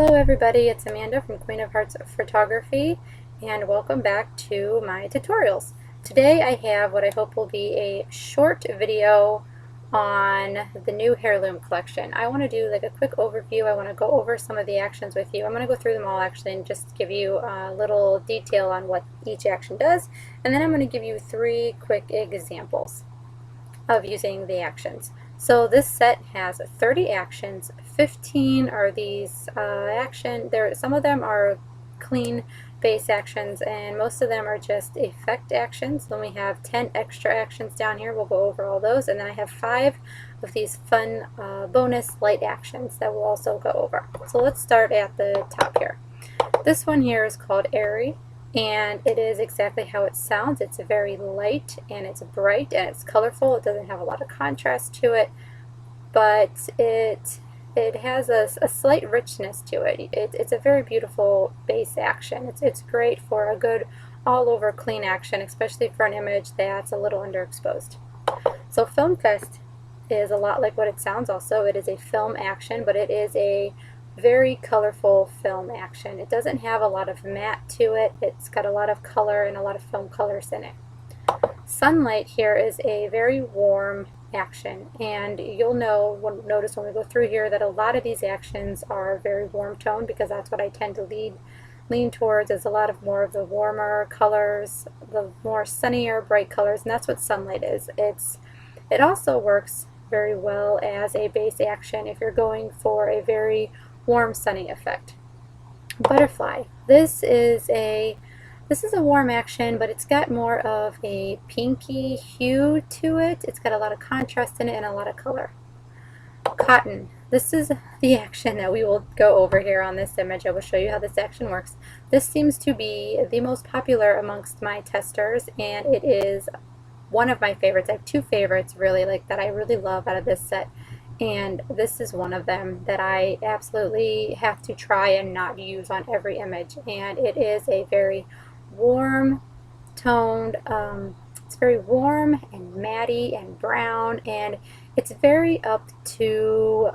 Hello everybody, it's Amanda from Queen of Hearts Photography and welcome back to my tutorials. Today I have what I hope will be a short video on the new Heirloom collection. I want to do like a quick overview. I want to go over some of the actions with you. I'm going to go through them all actually and just give you a little detail on what each action does, and then I'm going to give you 3 quick examples of using the actions. So this set has 30 actions. 15 are these some of them are clean base actions and most of them are just effect actions. Then we have 10 extra actions down here. We'll go over all those, and then I have 5 of these fun bonus light actions that we'll also go over. So let's start at the top here. This one here is called Arry, and it is exactly how it sounds. It's very light and it's bright and it's colorful. It doesn't have a lot of contrast to it, but it has a slight richness to it. It's a very beautiful base action. It's great for a good all-over clean action, especially for an image that's a little underexposed. So Film Fest is a lot like what it sounds also. It is a film action, but it is a very colorful film action. It doesn't have a lot of matte to it. It's got a lot of color and a lot of film colors in it. Sunlight here is a very warm action, and you'll notice when we go through here that a lot of these actions are very warm toned, because that's what I tend to lean towards, is a lot of more of the warmer colors, the more sunnier bright colors, and that's what sunlight is. It also works very well as a base action if you're going for a very warm sunny effect. Butterfly. This is a warm action, but it's got more of a pinky hue to it. It's got a lot of contrast in it and a lot of color. Cotton. This is the action that we will go over here on this image. I will show you how this action works. This seems to be the most popular amongst my testers, and it is one of my favorites. I have 2 favorites really that I really love out of this set, and this is one of them that I absolutely have to try and not use on every image. And it is a very warm toned, it's very warm and matty and brown, and it's very up to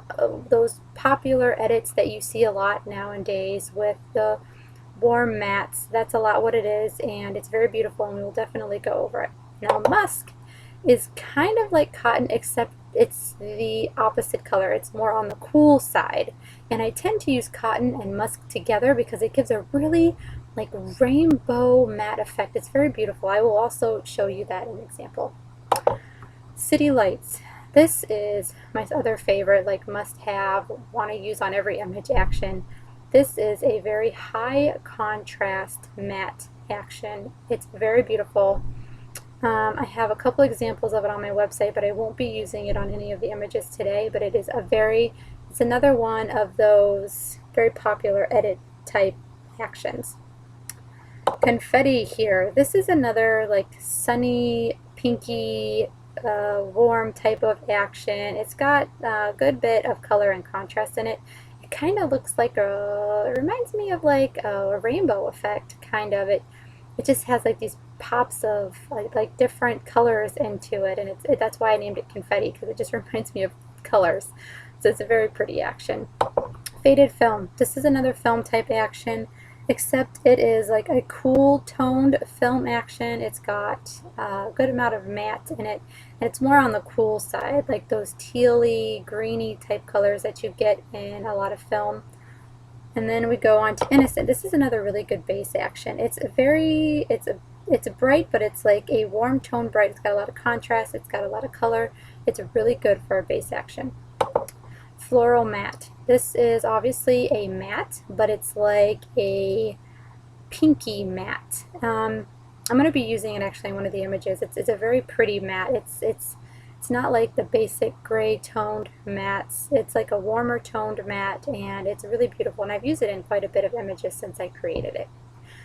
those popular edits that you see a lot nowadays with the warm mattes. That's a lot what it is, and it's very beautiful, and we will definitely go over it. Now Musk is kind of like cotton, except it's the opposite color. It's more on the cool side, and I tend to use cotton and musk together because it gives a really rainbow matte effect. It's very beautiful. I will also show you that in an example. City Lights. This is my other favorite, must have, want to use on every image action. This is a very high contrast matte action. It's very beautiful. I have a couple examples of it on my website, but I won't be using it on any of the images today. But it's another one of those very popular edit type actions. Confetti here. This is another sunny, pinky, warm type of action. It's got a good bit of color and contrast in it. It kind of looks it reminds me of a rainbow effect, kind of. It just has these pops of different colors into it, and that's why I named it Confetti, because it just reminds me of colors. So it's a very pretty action. Faded Film. This is another film type action, except it is a cool toned film action. It's got a good amount of matte in it, and it's more on the cool side, those tealy, greeny type colors that you get in a lot of film. And then we go on to Innocent. This is another really good base action. It's bright, but it's a warm tone bright. It's got a lot of contrast. It's got a lot of color. It's really good for a base action. Floral Matte. This is obviously a matte, but it's a pinky matte. I'm going to be using it actually in one of the images. It's a very pretty matte. It's not like the basic gray toned mattes. It's a warmer toned matte, and it's really beautiful, and I've used it in quite a bit of images since I created it.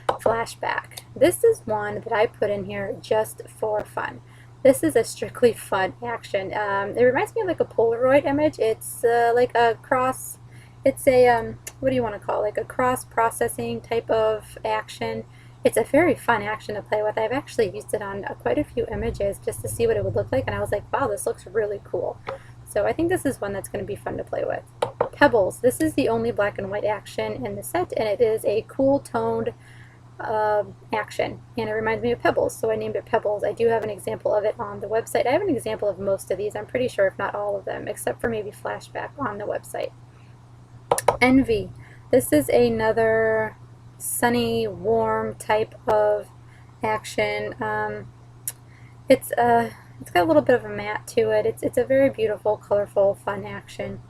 Flashback. This is one that I put in here just for fun. This is a strictly fun action. It reminds me of a Polaroid image. It's a cross, it's a, what do you want to call it? A cross processing type of action. It's a very fun action to play with. I've actually used it on quite a few images just to see what it would look like, and I was like, wow, this looks really cool. So I think this is one that's going to be fun to play with. Pebbles. This is the only black and white action in the set, and it is a cool toned action, and it reminds me of Pebbles, so I named it Pebbles. I do have an example of it on the website. I have an example of most of these, I'm pretty sure, if not all of them, except for maybe Flashback on the website. Envy. This is another sunny, warm type of action. It's got a little bit of a matte to it. It's a very beautiful, colorful, fun action.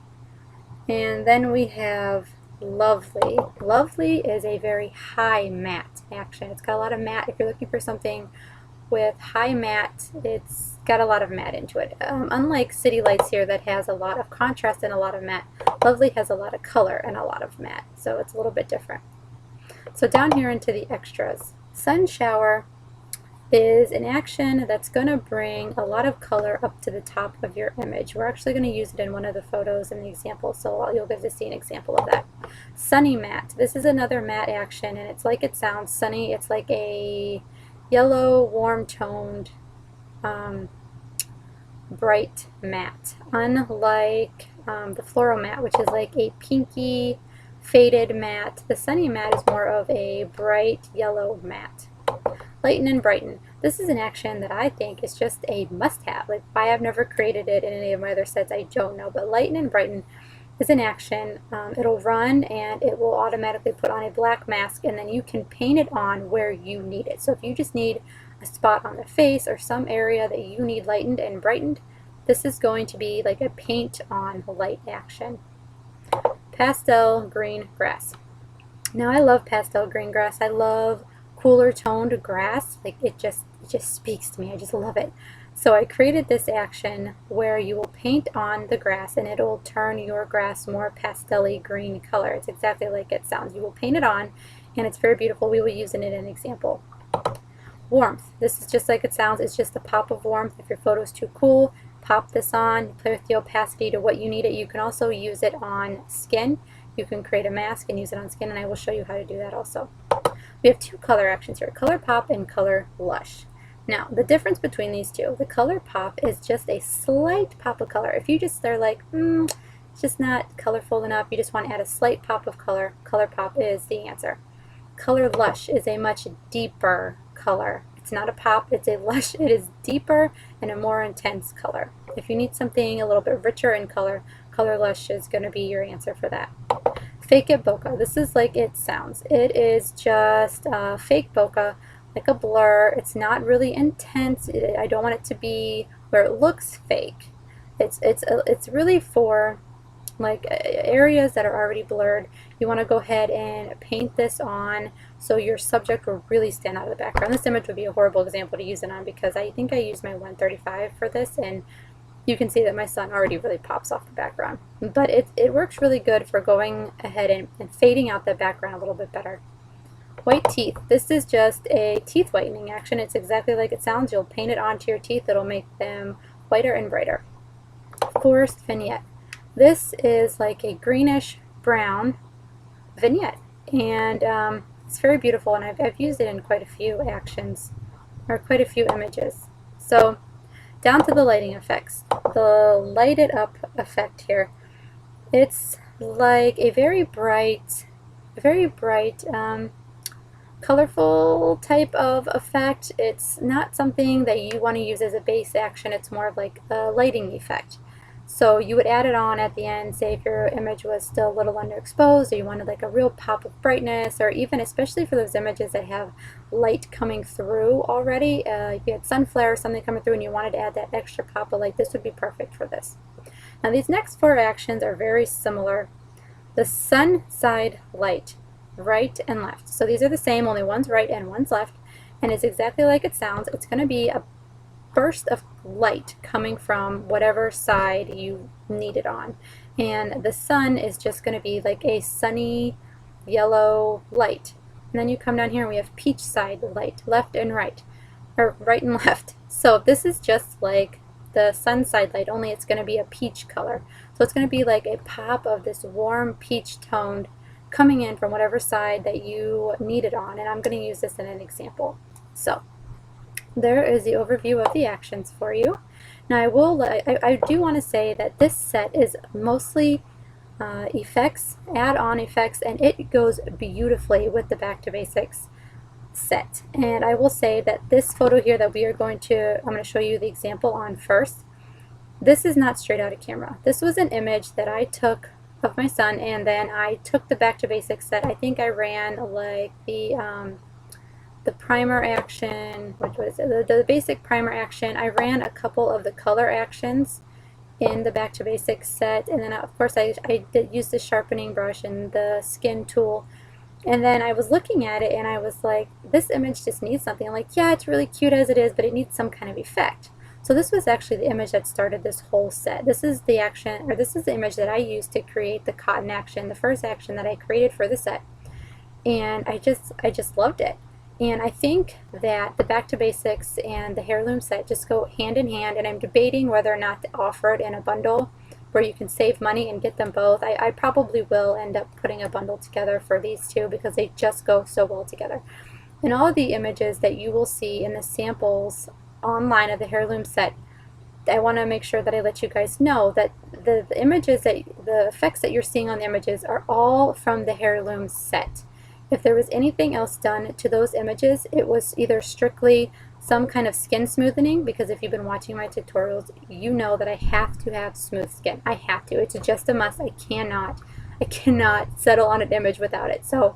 And then we have Lovely. Lovely is a very high matte action. It's got a lot of matte. If you're looking for something with high matte, it's got a lot of matte into it. Unlike City Lights here that has a lot of contrast and a lot of matte, Lovely has a lot of color and a lot of matte, so it's a little bit different. So down here into the extras. Sun Shower is an action that's going to bring a lot of color up to the top of your image. We're actually going to use it in one of the photos in the example, so you'll get to see an example of that. Sunny Matte. This is another matte action, and it's like it sounds, sunny. It's like a yellow, warm-toned, bright matte. Unlike the Floral Matte, which is like a pinky, faded matte, the Sunny Matte is more of a bright yellow matte. Lighten and Brighten. This is an action that I think is just a must-have. Like, why I've never created it in any of my other sets, I don't know. But Lighten and Brighten is an action. It'll run and it will automatically put on a black mask, and then you can paint it on where you need it. So if you just need a spot on the face or some area that you need lightened and brightened, this is going to be like a paint on light action. Pastel Green Grass. Now, I love pastel green grass. I love cooler toned grass. Like, it just speaks to me. I just love it. So I created this action where you will paint on the grass and it'll turn your grass more pastel-y green color. It's exactly like it sounds. You will paint it on and it's very beautiful. We will use it in an example. Warmth. This is just like it sounds. It's just a pop of warmth. If your photo is too cool, pop this on, play with the opacity to what you need it. You can also use it on skin. You can create a mask and use it on skin, and I will show you how to do that also. We have two color actions here, Color Pop and Color Lush. Now, the difference between these two, the Color Pop is just a slight pop of color. If you just are like, it's just not colorful enough, you just want to add a slight pop of color, Color Pop is the answer. Color Lush is a much deeper color. It's not a pop, it's a lush. It is deeper and a more intense color. If you need something a little bit richer in color, Color Lush is going to be your answer for that. Fake It Bokeh. This is like it sounds. It is just fake bokeh, like a blur. It's not really intense. I don't want it to be where it looks fake. It's really for like areas that are already blurred. You want to go ahead and paint this on so your subject will really stand out of the background. This image would be a horrible example to use it on because I think I used my 135 for this, and you can see that my sun already really pops off the background. But it works really good for going ahead and fading out the background a little bit better. White Teeth. This is just a teeth whitening action. It's exactly like it sounds. You'll paint it onto your teeth. It'll make them whiter and brighter. Forest Vignette. This is like a greenish brown vignette, and it's very beautiful, and I've used it in quite a few actions, or quite a few images. So down to the lighting effects. The light it up effect here, it's like a very bright, colorful type of effect. It's not something that you want to use as a base action. It's more of like a lighting effect. So you would add it on at the end, say if your image was still a little underexposed, or you wanted like a real pop of brightness, or even especially for those images that have light coming through already, if you had sun flare or something coming through and you wanted to add that extra pop of light, this would be perfect for this. Now these next four actions are very similar. The sun side light, right and left. So these are the same, only one's right and one's left, and it's exactly like it sounds. It's going to be a burst of light coming from whatever side you need it on, and the sun is just going to be like a sunny yellow light. And then you come down here and we have peach side light, left and right, or right and left. So this is just like the sun side light, only it's going to be a peach color. So it's going to be like a pop of this warm peach toned coming in from whatever side that you need it on, and I'm going to use this in an example. So there is the overview of the actions for you. Now I do want to say that this set is mostly effects, add-on effects, and it goes beautifully with the Back to Basics set. And I will say that this photo here that I'm going to show you the example on first, this is not straight out of camera. This was an image that I took of my son, and then I took the Back to Basics set. I think I ran like the primer action, which was the basic primer action. I ran a couple of the color actions in the Back to Basics set, and then of course I did use the sharpening brush and the skin tool. And then I was looking at it and I was like, this image just needs something. I'm like, yeah, it's really cute as it is, but it needs some kind of effect. So this was actually the image that started this whole set. This is the action, or this is the image that I used to create the cotton action, the first action that I created for the set. And I just loved it. And I think that the Back to Basics and the Heirloom set just go hand in hand, and I'm debating whether or not to offer it in a bundle where you can save money and get them both. I probably will end up putting a bundle together for these two because they just go so well together. And all of the images that you will see in the samples online of the Heirloom set, I want to make sure that I let you guys know that the images, the effects that you're seeing on the images are all from the Heirloom set. If there was anything else done to those images, it was either strictly some kind of skin smoothing, because if you've been watching my tutorials, you know that I have to have smooth skin. I have to. It's just a must. I cannot settle on an image without it. So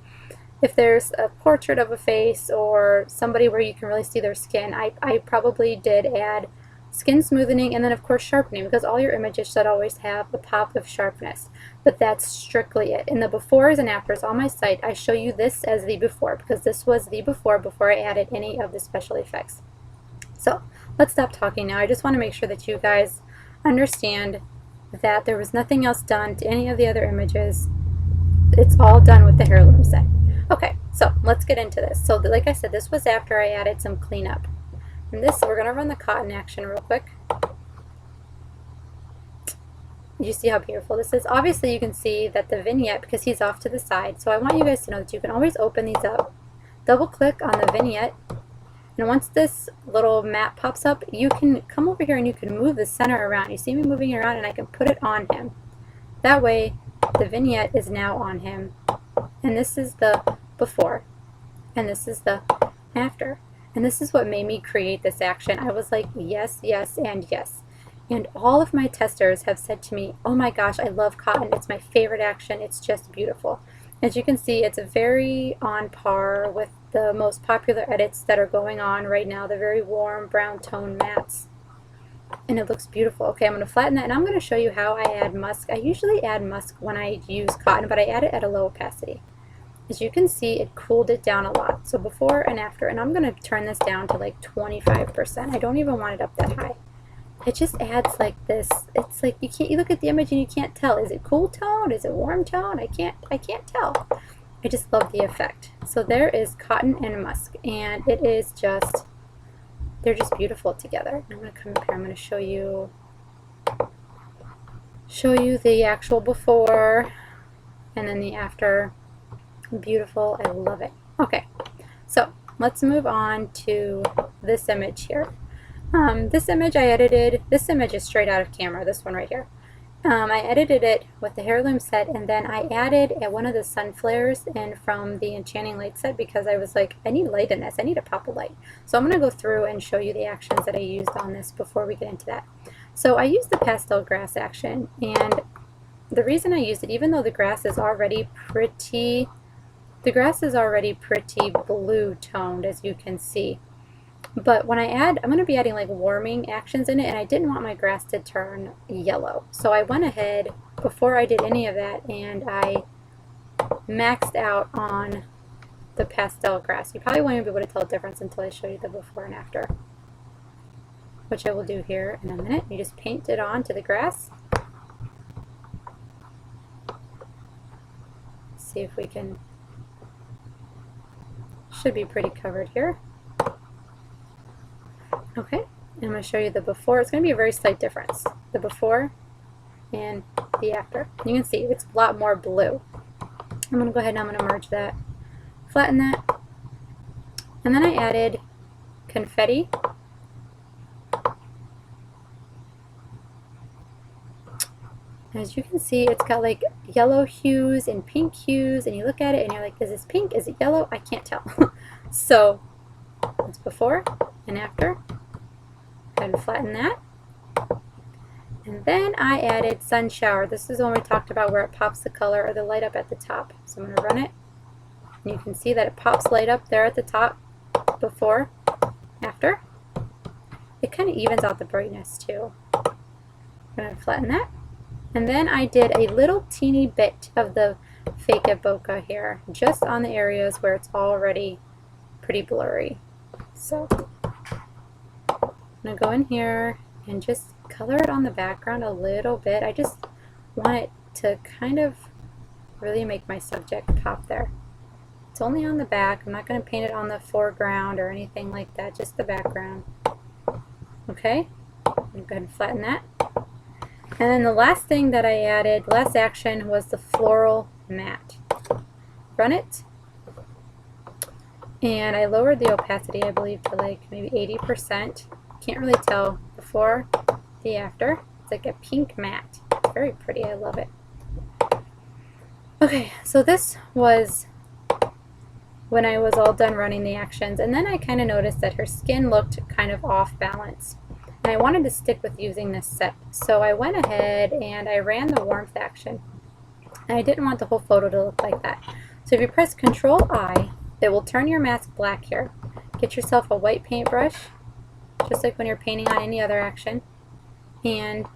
if there's a portrait of a face or somebody where you can really see their skin, I probably did add skin smoothing, and then of course sharpening, because all your images should always have a pop of sharpness. But that's strictly it. In the befores and afters on my site, I show you this as the before, because this was the before I added any of the special effects. So let's stop talking now. I just want to make sure that you guys understand that there was nothing else done to any of the other images. It's all done with the Heirloom set. Okay, so let's get into this. So like I said, this was after I added some cleanup. And this, we're going to run the cotton action real quick. You see how beautiful this is? Obviously you can see that the vignette, because he's off to the side, so I want you guys to know that you can always open these up. Double click on the vignette, and once this little map pops up, you can come over here and you can move the center around. You see me moving it around, and I can put it on him. That way the vignette is now on him. And this is the before, and this is the after. And this is what made me create this action. I was like, yes, yes, and yes. And all of my testers have said to me, oh my gosh, I love cotton. It's my favorite action. It's just beautiful. As you can see, it's very on par with the most popular edits that are going on right now, the very warm brown tone mattes. And it looks beautiful. Okay, I'm going to flatten that, and I'm going to show you how I add musk. I usually add musk when I use cotton, but I add it at a low opacity. As you can see, it cooled it down a lot. So before and after, and I'm going to turn this down to like 25%. I don't even want it up that high. It just adds like this. It's like you look at the image and you can't tell. Is it cool tone? Is it warm tone? I can't tell. I just love the effect. So there is cotton and musk, and it is just, they're just beautiful together. I'm going to come up here. I'm going to show you the actual before and then the after. Beautiful. I love it. Okay, so let's move on to this image here. This image I edited. This image is straight out of camera, this one right here. I edited it with the Heirloom set, and then I added one of the sun flares in from the Enchanting Light set, because I was like, I need light in this. I need a pop of light. So I'm going to go through and show you the actions that I used on this before we get into that. So I used the pastel grass action, and the reason I used it, even though the grass is already pretty blue toned, as you can see. But when I'm going to be adding like warming actions in it, and I didn't want my grass to turn yellow. So I went ahead before I did any of that, and I maxed out on the pastel grass. You probably won't even be able to tell the difference until I show you the before and after, which I will do here in a minute. You just paint it on to the grass. See if we can, should be pretty covered here. Okay, and I'm going to show you the before. It's going to be a very slight difference, the before and the after. You can see it's a lot more blue. I'm going to go ahead and I'm going to merge that, flatten that, and then I added confetti As you can see, it's got like yellow hues and pink hues, and you look at it and you're like, is this pink? Is it yellow? I can't tell. So it's before and after. Go ahead and flatten that. And then I added Sun Shower. This is the one we talked about where it pops the color or the light up at the top. So I'm going to run it. And you can see that it pops light up there at the top, before, after. It kind of evens out the brightness too. I'm going to flatten that. And then I did a little teeny bit of the fake bokeh here, just on the areas where it's already pretty blurry. So I'm going to go in here and just color it on the background a little bit. I just want it to kind of really make my subject pop there. It's only on the back. I'm not going to paint it on the foreground or anything like that, just the background. Okay, I'm going to go ahead and flatten that. And then the last thing that I added, last action, was the floral matte. Run it. And I lowered the opacity, I believe, to like maybe 80%. Can't really tell before, the after. It's like a pink matte. It's very pretty. I love it. Okay, so this was when I was all done running the actions, and then I kind of noticed that her skin looked kind of off balance. And I wanted to stick with using this set. So I went ahead and I ran the warmth action. And I didn't want the whole photo to look like that. So if you press Control-I, it will turn your mask black here. Get yourself a white paintbrush, just like when you're painting on any other action, and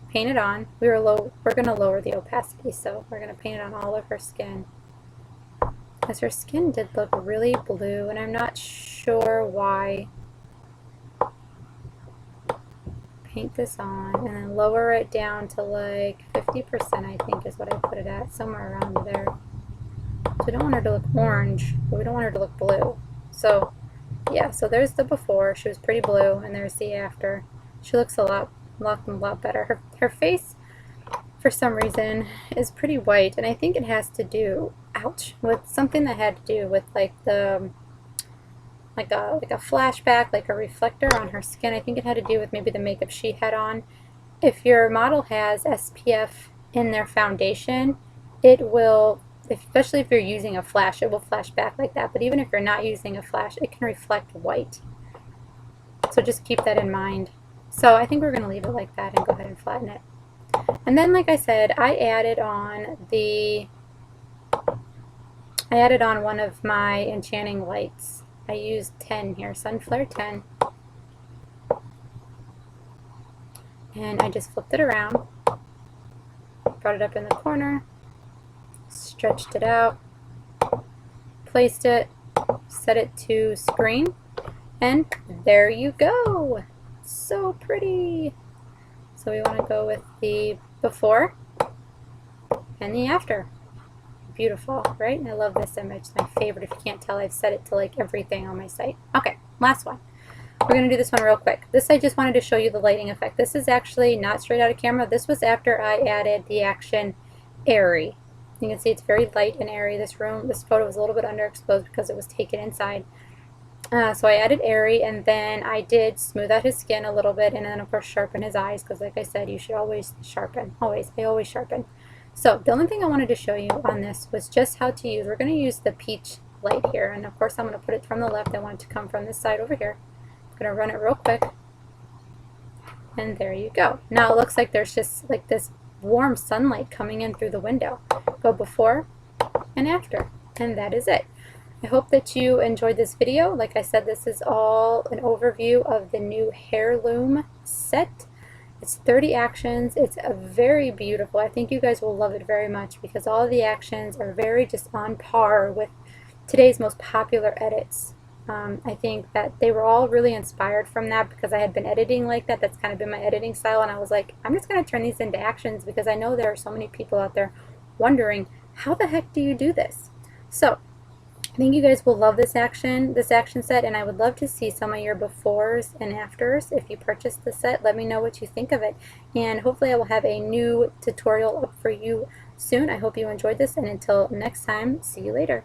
paint it on. We're going to lower the opacity, so we're going to paint it on all of her skin. As her skin did look really blue, and I'm not sure why. Paint this on, and then lower it down to like 50%, I think is what I put it at, somewhere around there. So we don't want her to look orange, but we don't want her to look blue. So yeah, so there's the before. She was pretty blue, and there's the after. She looks a lot better. Her face, for some reason, is pretty white, and I think it has to do, ouch, with something that had to do with like the like a flashback, like a reflector on her skin. I think it had to do with maybe the makeup she had on. If your model has SPF in their foundation, it will, especially if you're using a flash, it will flash back like that. But even if you're not using a flash, it can reflect white. So just keep that in mind. So I think we're going to leave it like that and go ahead and flatten it. And then, like I said, I added on one of my enchanting lights. I used 10 here, Sunflare 10. And I just flipped it around, brought it up in the corner, stretched it out, placed it, set it to screen, and there you go. So pretty. So we want to go with the before and the after. Beautiful, right? And I love this image. It's my favorite. If you can't tell, I've set it to like everything on my site. Okay, last one. We're going to do this one real quick. This, I just wanted to show you the lighting effect. This is actually not straight out of camera. This was after I added the action Arry. You can see it's very light and airy. This photo was a little bit underexposed because it was taken inside. So I added Arry, and then I did smooth out his skin a little bit, and then of course sharpen his eyes, because like I said, you should always sharpen. I always sharpen. So the only thing I wanted to show you on this was just how to use, we're going to use the peach light here, and of course I'm going to put it from the left. I want it to come from this side over here. I'm going to run it real quick, and there you go. Now it looks like there's just like this warm sunlight coming in through the window. Go before and after, and that is it. I hope that you enjoyed this video. Like I said, this is all an overview of the new Heirloom set. It's 30 actions. It's very beautiful. I think you guys will love it very much because all of the actions are very just on par with today's most popular edits. I think that they were all really inspired from that because I had been editing like that. That's kind of been my editing style, and I was like, I'm just going to turn these into actions because I know there are so many people out there wondering, how the heck do you do this? So I think you guys will love this action set, and I would love to see some of your befores and afters. If you purchase the set, let me know what you think of it, and hopefully I will have a new tutorial up for you soon. I hope you enjoyed this, and until next time, see you later.